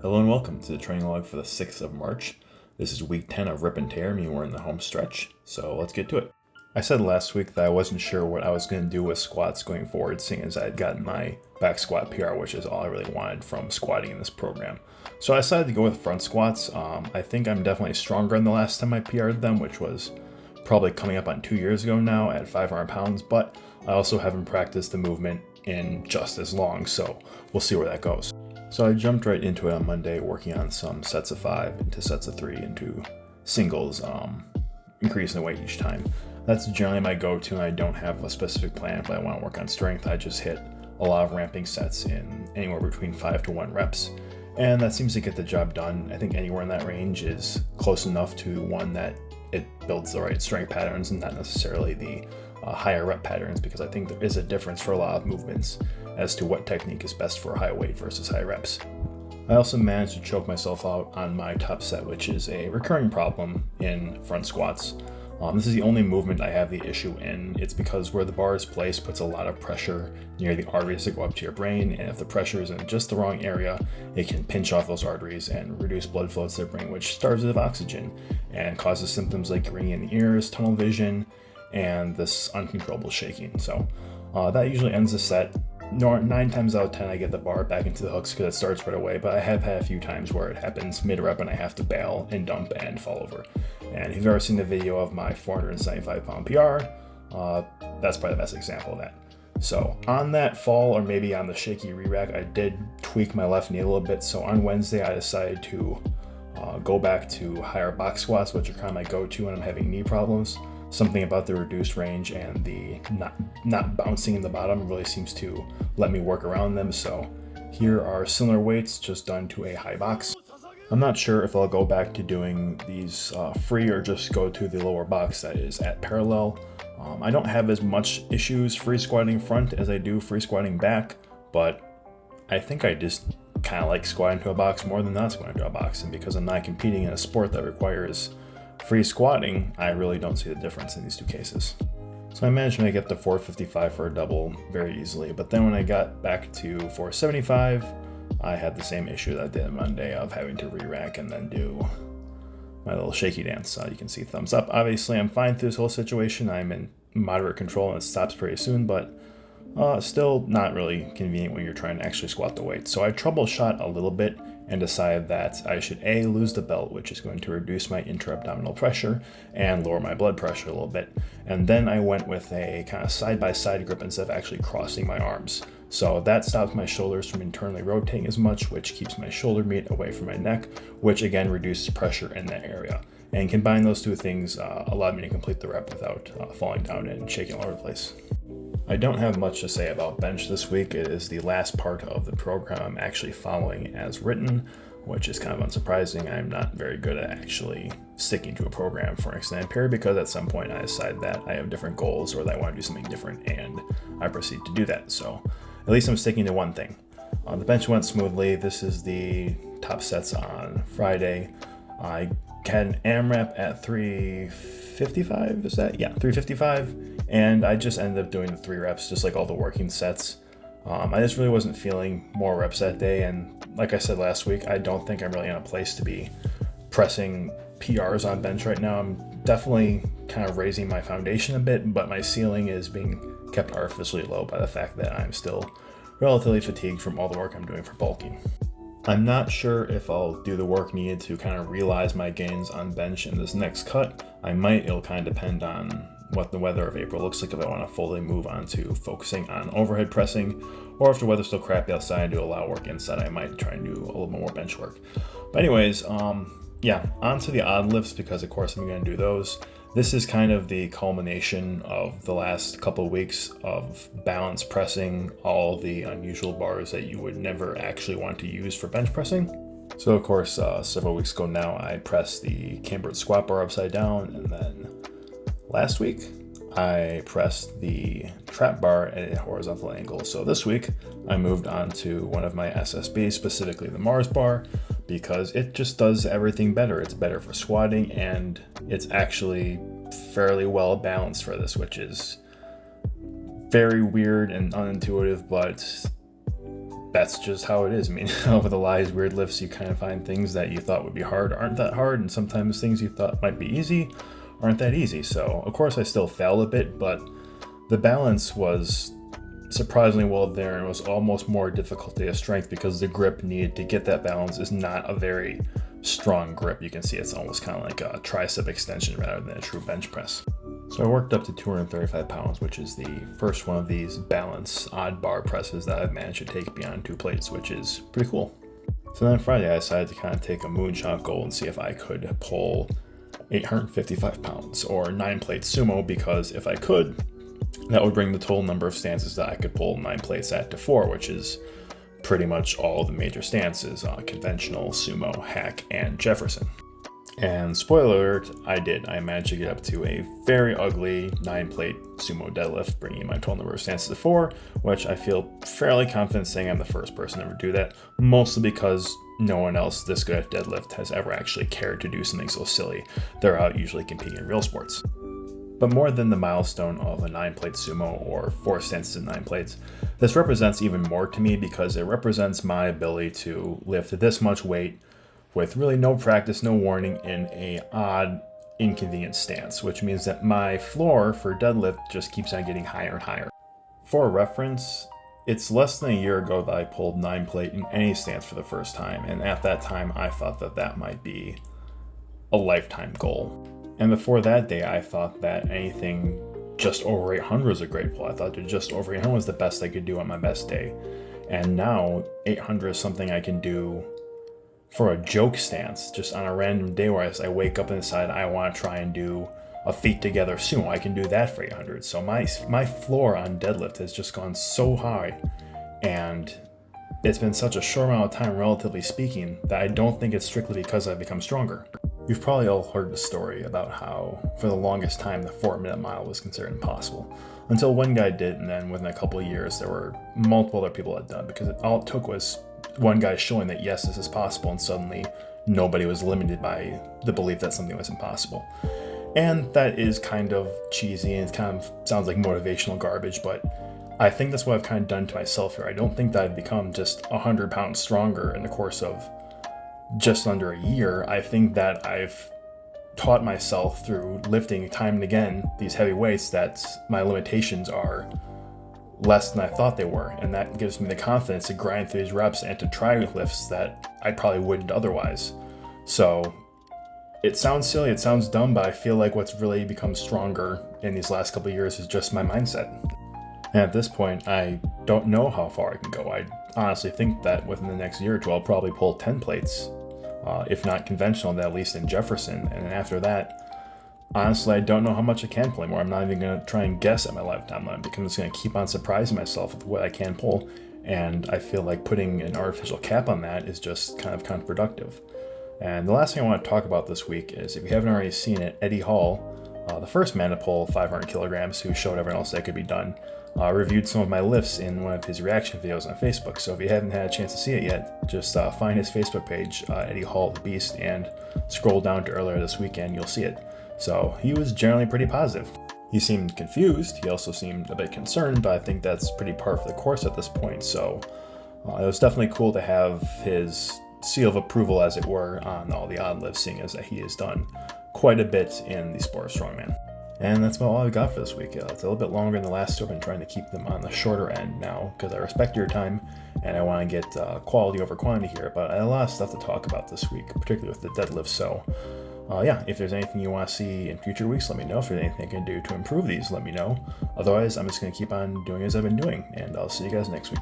Hello and welcome to the training log for the 6th of March. This is week 10 of Rip and Tear, meaning we're in the home stretch, so let's get to it. I said last week that I wasn't sure what I was going to do with squats going forward, seeing as I had gotten my back squat PR, which is all I really wanted from squatting in this program. So I decided to go with front squats. I think I'm definitely stronger than the last time I PR'd them, which was probably coming up on 2 years ago now at 500 pounds, but I also haven't practiced the movement in just as long, so we'll see where that goes. So I jumped right into it on Monday, working on some sets of 5 into sets of 3 into singles, increasing the weight each time. That's generally my go-to, and I don't have a specific plan if I want to work on strength. I just hit a lot of ramping sets in anywhere between 5 to 1 reps, and that seems to get the job done. I think anywhere in that range is close enough to one that it builds the right strength patterns and not necessarily the higher rep patterns, because I think there is a difference for a lot of movements as to what technique is best for high weight versus high reps. I also managed to choke myself out on my top set, which is a recurring problem in front squats. This is the only movement I have the issue in. It's because where the bar is placed puts a lot of pressure near the arteries that go up to your brain, and if the pressure is in just the wrong area, it can pinch off those arteries and reduce blood flow to the brain, which starves it of oxygen and causes symptoms like ringing in the ears, tunnel vision, and this uncontrollable shaking. So that usually ends the set. 9 times out of 10 I get the bar back into the hooks because it starts right away, but I have had a few times where it happens mid-rep and I have to bail and dump and fall over. And if you've ever seen the video of my 475 pound PR, that's probably the best example of that. So on that fall, or maybe on the shaky re-rack, I did tweak my left knee a little bit. So on Wednesday I decided to go back to higher box squats, which are kind of my go-to when I'm having knee problems. Something about the reduced range and the not bouncing in the bottom really seems to let me work around them. So here are similar weights, just done to a high box. I'm not sure if I'll go back to doing these free or just go to the lower box that is at parallel. I don't have as much issues free squatting front as I do free squatting back, but I think I just kind of like squatting to a box more than not squatting to a box. And because I'm not competing in a sport that requires free squatting, I really don't see the difference in these two cases. So I managed to make it to 455 for a double very easily, but then when I got back to 475, I had the same issue that I did on Monday of having to re-rack and then do my little shaky dance. You can see thumbs up. Obviously, I'm fine through this whole situation. I'm in moderate control and it stops pretty soon, but still not really convenient when you're trying to actually squat the weight. So I troubleshot a little bit and decided that I should lose the belt, which is going to reduce my intra-abdominal pressure and lower my blood pressure a little bit. And then I went with a kind of side-by-side grip instead of actually crossing my arms. So that stops my shoulders from internally rotating as much, which keeps my shoulder meat away from my neck, which again reduces pressure in that area. And combine those two things allowed me to complete the rep without falling down and shaking all over the place. I don't have much to say about bench this week. It is the last part of the program I'm actually following as written, which is kind of unsurprising. I'm not very good at actually sticking to a program for an extended period because at some point I decide that I have different goals or that I want to do something different and I proceed to do that. So at least I'm sticking to one thing. The bench went smoothly. This is the top sets on Friday. I had an AMRAP at 355, is that? Yeah, 355. And I just ended up doing the 3 reps, just like all the working sets. I just really wasn't feeling more reps that day. And like I said last week, I don't think I'm really in a place to be pressing PRs on bench right now. I'm definitely kind of raising my foundation a bit, but my ceiling is being kept artificially low by the fact that I'm still relatively fatigued from all the work I'm doing for bulking. I'm not sure if I'll do the work needed to kind of realize my gains on bench in this next cut. I might. It'll kind of depend on what the weather of April looks like if I want to fully move on to focusing on overhead pressing, or if the weather's still crappy outside and do a lot of work inside, I might try and do a little more bench work. But anyways, yeah, on to the odd lifts, because of course I'm going to do those. This is kind of the culmination of the last couple of weeks of balance pressing all the unusual bars that you would never actually want to use for bench pressing. So of course, several weeks ago now, I pressed the cambered squat bar upside down, and then last week I pressed the trap bar at a horizontal angle. So this week I moved on to one of my SSBs, specifically the Mars bar, because it just does everything better. It's better for squatting, and it's actually fairly well balanced for this, which is very weird and unintuitive, but that's just how it is. I mean, with a lot of these weird lifts, you kind of find things that you thought would be hard aren't that hard, and sometimes things you thought might be easy aren't that easy. So, of course, I still failed a bit, but the balance was surprisingly well there, and it was almost more difficulty of strength because the grip needed to get that balance is not a very strong grip. You can see it's almost kind of like a tricep extension rather than a true bench press. So I worked up to 235 pounds, which is the first one of these balance odd bar presses that I've managed to take beyond 2 plates, which is pretty cool. So then Friday I decided to kind of take a moonshot goal and see if I could pull 855 pounds or 9 plates sumo, because if I could, that would bring the total number of stances that I could pull 9 plates at to 4, which is pretty much all the major stances, conventional, sumo, hack, and Jefferson. And spoiler alert, I did. I managed to get up to a very ugly 9-plate sumo deadlift, bringing my total number of stances to 4, which I feel fairly confident saying I'm the first person to ever do that, mostly because no one else this good at deadlift has ever actually cared to do something so silly. They're out usually competing in real sports. But more than the milestone of a 9-plate sumo or 4 stances in 9 plates, this represents even more to me because it represents my ability to lift this much weight with really no practice, no warning, in a odd, inconvenient stance, which means that my floor for deadlift just keeps on getting higher and higher. For reference, it's less than a year ago that I pulled 9-plate in any stance for the first time, and at that time I thought that that might be a lifetime goal. And before that day, I thought that anything just over 800 was a great pull. I thought that just over 800 was the best I could do on my best day. And now 800 is something I can do for a joke stance, just on a random day where I wake up and decide I want to try and do a feet together sumo. I can do that for 800. So my floor on deadlift has just gone so high, and it's been such a short amount of time, relatively speaking, that I don't think it's strictly because I've become stronger. You've probably all heard the story about how, for the longest time, the 4-minute mile was considered impossible. Until one guy did, and then within a couple of years, there were multiple other people that done, because all it took was one guy showing that, yes, this is possible, and suddenly nobody was limited by the belief that something was impossible. And that is kind of cheesy, and it kind of sounds like motivational garbage, but I think that's what I've kind of done to myself here. I don't think that I've become just 100 pounds stronger in the course of just under a year. I think that I've taught myself through lifting time and again these heavy weights that my limitations are less than I thought they were, and that gives me the confidence to grind through these reps and to try lifts that I probably wouldn't otherwise. So it sounds silly, it sounds dumb, but I feel like what's really become stronger in these last couple of years is just my mindset. And at this point, I don't know how far I can go. I honestly think that within the next year or two, I'll probably pull 10 plates, if not conventional, then at least in Jefferson. And then after that, honestly, I don't know how much I can pull anymore. I'm not even going to try and guess at my lifetime limit, because I'm just going to keep on surprising myself with what I can pull. And I feel like putting an artificial cap on that is just kind of counterproductive. And the last thing I want to talk about this week is, if you haven't already seen it, Eddie Hall, the first man to pull 500 kilograms, who showed everyone else that could be done, reviewed some of my lifts in one of his reaction videos on Facebook. So if you haven't had a chance to see it yet, just find his Facebook page, Eddie Hall the Beast, and scroll down to earlier this weekend, you'll see it. So he was generally pretty positive. He seemed confused, he also seemed a bit concerned, but I think that's pretty par for the course at this point. So it was definitely cool to have his seal of approval, as it were, on all the odd lifts, seeing as that he has done quite a bit in the sport of strongman. And that's about all I've got for this week. It's a little bit longer than the last two. I've been trying to keep them on the shorter end now, because I respect your time and I want to get quality over quantity here. But I had a lot of stuff to talk about this week, particularly with the deadlift. So yeah, if there's anything you want to see in future weeks, let me know. If there's anything I can do to improve these, let me know. Otherwise, I'm just going to keep on doing as I've been doing, and I'll see you guys next week.